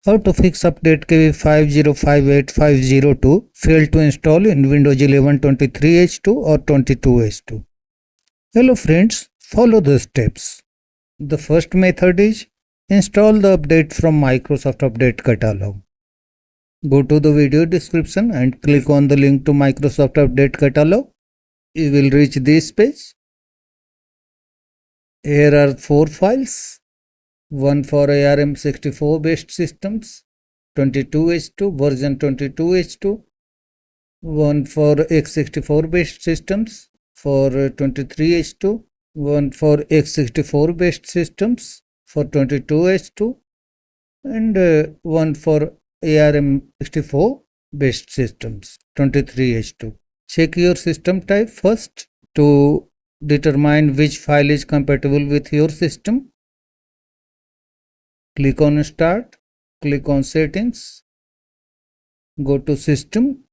How to fix update KB5058502 failed to install in Windows 11 23H2 or 22H2. Hello friends, follow the steps. The first method is install the update from Microsoft Update Catalog. Go to the video description and click on the link to Microsoft Update Catalog. You will reach this page. Here are 4 files. One for ARM64 based systems, 22H2 version 22H2, one for x64 based systems for 23H2, one for x64 based systems for 22H2, and one for ARM64 based systems 23H2. Check your system type first to determine which file is compatible with your system. Click on Start, click on Settings, go to System,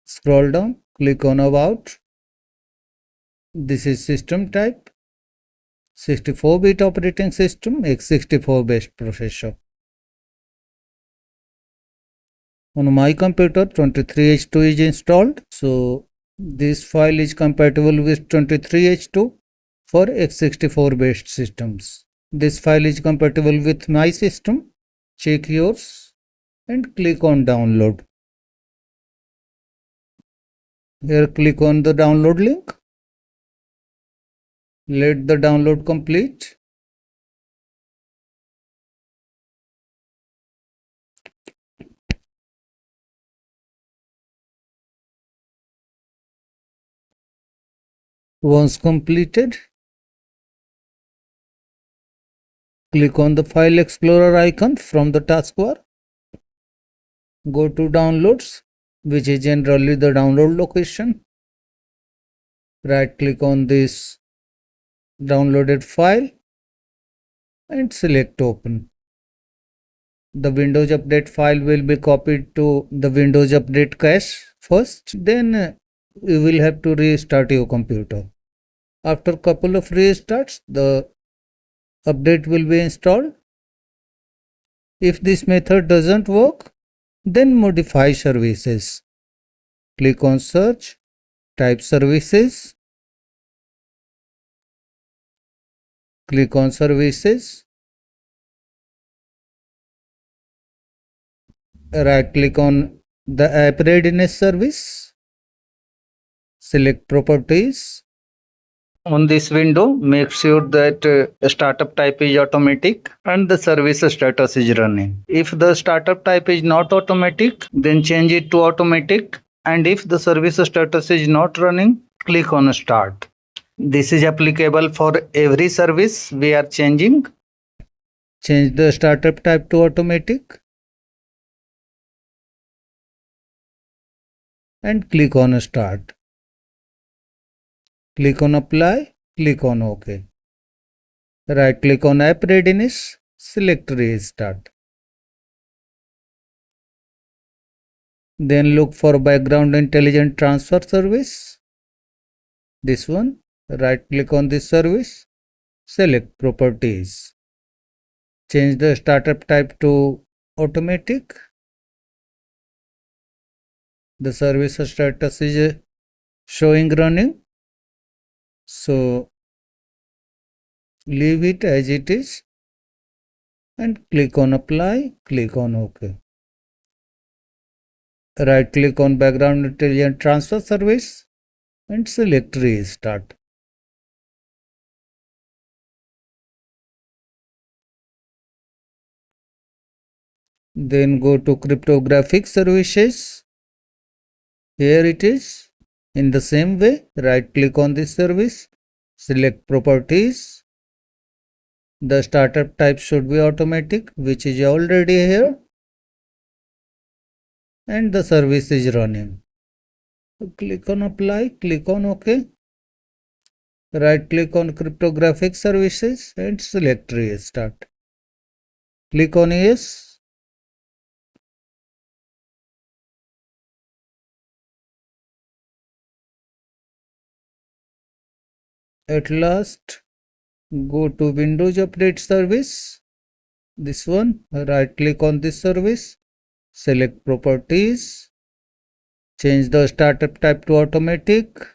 scroll down, click on About. This is system type, 64-bit operating system, x64 based processor. On my computer, 23H2 is installed, so this file is compatible with 23H2 for x64 based systems. This file is compatible with my system. Check yours and click on download. Here click on the download link. Let the download complete. Once completed, click on the File Explorer icon from the taskbar. Go to Downloads, which is generally the download location. Right click on this downloaded file and select Open. The Windows Update file will be copied to the Windows Update cache first, then you will have to restart your computer. After couple of restarts, the update will be installed. If this method doesn't work, then modify services. Click on Search, type Services, click on Services, right click on the App Readiness service, select Properties. On this window, make sure that startup type is automatic and the service status is running. If the startup type is not automatic, then change it to automatic, and if the service status is not running, click on Start. This is applicable for every service we are changing. Change the startup type to automatic and click on Start. Click on Apply, click on OK. Right click on App Readiness, select Restart. Then look for Background Intelligent Transfer service. This one. Right click on this service, select Properties. Change the startup type to automatic. The service status is showing running, so leave it as it is and click on Apply, click on OK. Right click on Background Intelligent Transfer service and select Restart. Then go to Cryptographic Services. Here it is. In the same way, right click on this service, select Properties. The startup type should be automatic, which is already here, and the service is running. So click on Apply, click on OK. Right click on Cryptographic Services and select Restart. Click on Yes. At last, go to Windows Update Service. this one, right click on this service, select properties, change the startup type to automatic.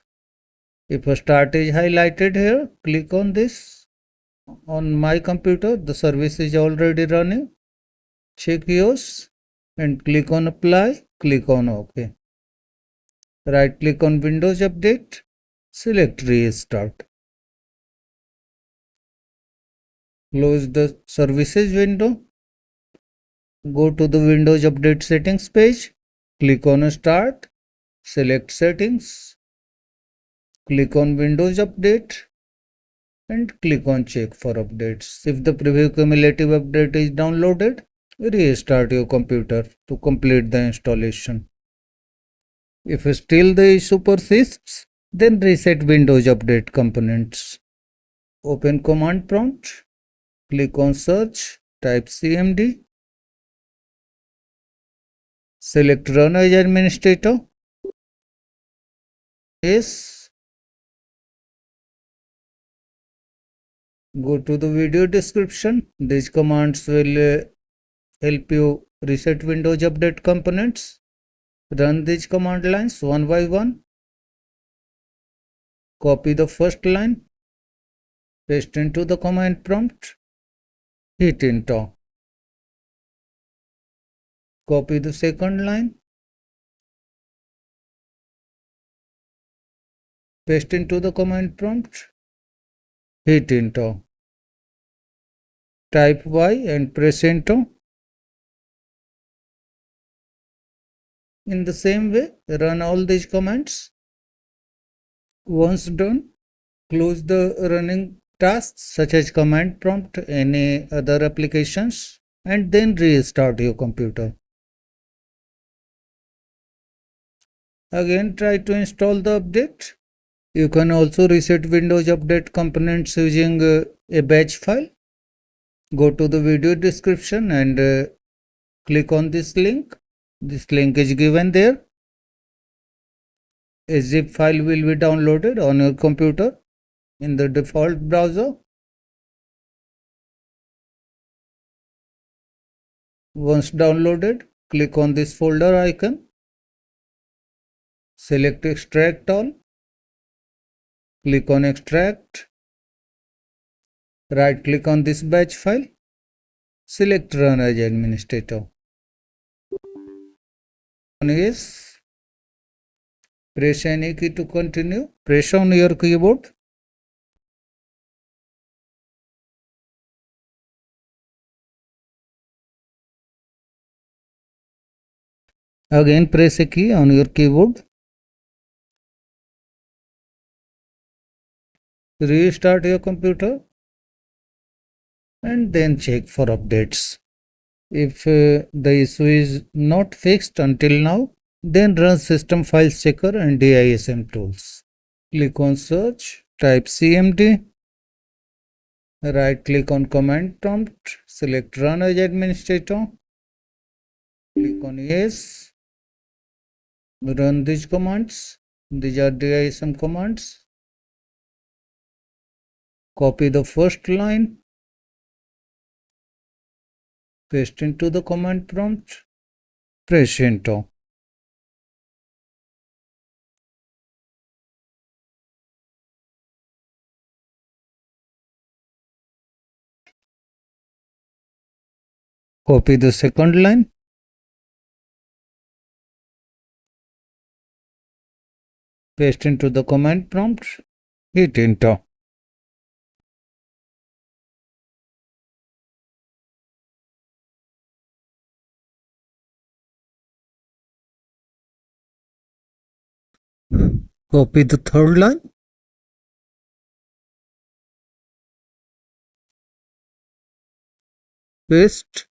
If a start is highlighted here, click on this. On my computer, the service is already running. Check yours and click on apply, click on OK. Right click on Windows Update, select Restart. Close the services window. Go to the Windows Update settings page. Click on Start, select Settings. Click on Windows Update and click on Check for updates. If the preview cumulative update is downloaded, restart your computer to complete the installation. If still the issue persists, then reset Windows Update components. Open command prompt, click on search, type cmd, select run as administrator, yes, go to the video description. These commands will help you reset Windows Update components. Run these command lines one by one. Copy the first line, paste into the command prompt, hit enter. Copy the second line, paste into the command prompt, hit enter. Type Y and press enter. In the same way, run all these commands. Once done, close the running tasks such as command prompt, any other applications, and then restart your computer. Again, try to install the update. You can also reset Windows Update components using a batch file. Go to the video description and click on this link. This link is given there. A zip file will be downloaded on your computer in the default browser. Once downloaded, click on this folder icon. Select extract all. Click on extract. Right click on this batch file. Select run as administrator. Yes. Press any key to continue. Press on your keyboard. Again press a key on your keyboard. Restart your computer and then check for updates. If the issue is not fixed until now, then run system files checker and dism tools. Click on search, type cmd, right click on command prompt, select run as administrator, click on yes, run these commands. These are dism commands. Copy the first line, paste into the command prompt, press enter. Copy the second line, paste into the command prompt, hit enter. Copy the third line, paste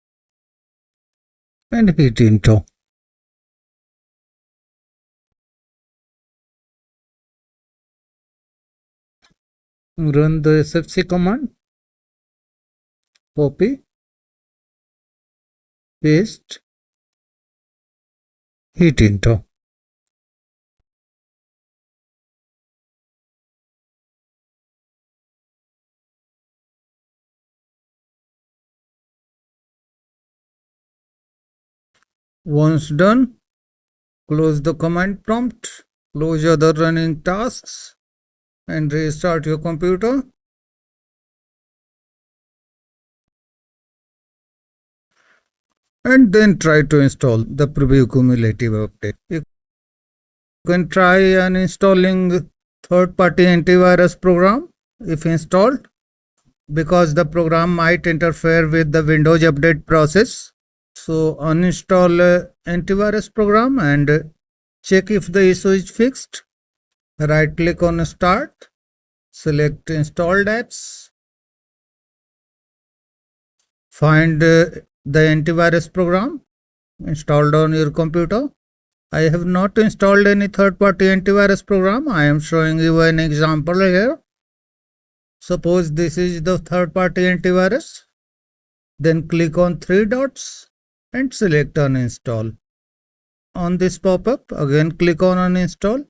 and hit enter. Run the SFC command, copy, paste, hit enter. Once done, close the command prompt, close other running tasks, and restart your computer. And then try to install the preview cumulative update. You can try uninstalling third-party antivirus program if installed, because the program might interfere with the Windows update process. So uninstall antivirus program and check if the issue is fixed. Right click on Start, select Installed Apps, find the antivirus program installed on your computer. I have not installed any third-party antivirus program. I am showing you an example here. Suppose this is the third-party antivirus. Then click on three dots and select Uninstall. On this pop-up, again click on Uninstall.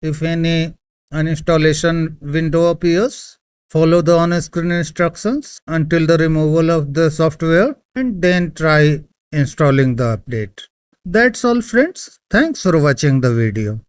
If any uninstallation window appears, follow the on-screen instructions until the removal of the software and then try installing the update. That's all friends. Thanks for watching the video.